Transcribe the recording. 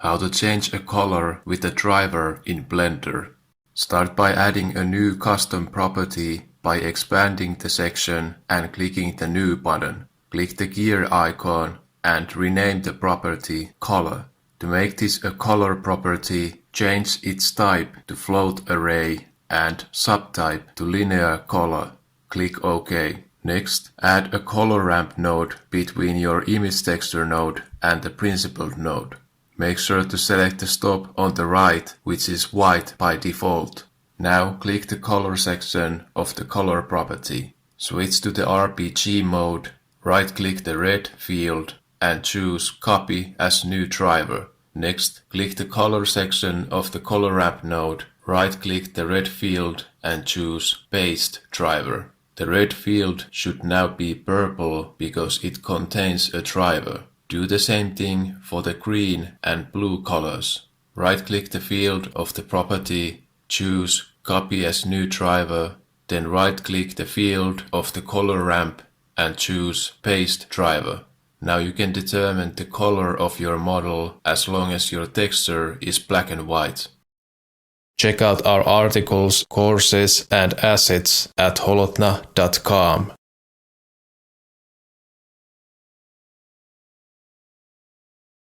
How to change a color with a driver in Blender. Start by adding a new custom property by expanding the section and clicking the New button. Click the gear icon and rename the property Color. To make this a color property, change its type to float array and subtype to linear color. Click OK. Next, add a color ramp node between your image texture node and the principled node. Make sure to select the stop on the right, which is white by default. Now click the color section of the color property. Switch to the RPG mode, right-click the red field and choose Copy as new driver. Next, click the color section of the color ramp node, right-click the red field and choose Paste driver. The red field should now be purple because it contains a driver. Do the same thing for the green and blue colors. Right-click the field of the property, choose Copy as new driver, then right-click the field of the color ramp and choose Paste driver. Now you can determine the color of your model as long as your texture is black and white. Check out our articles, courses, and assets at holotna.com.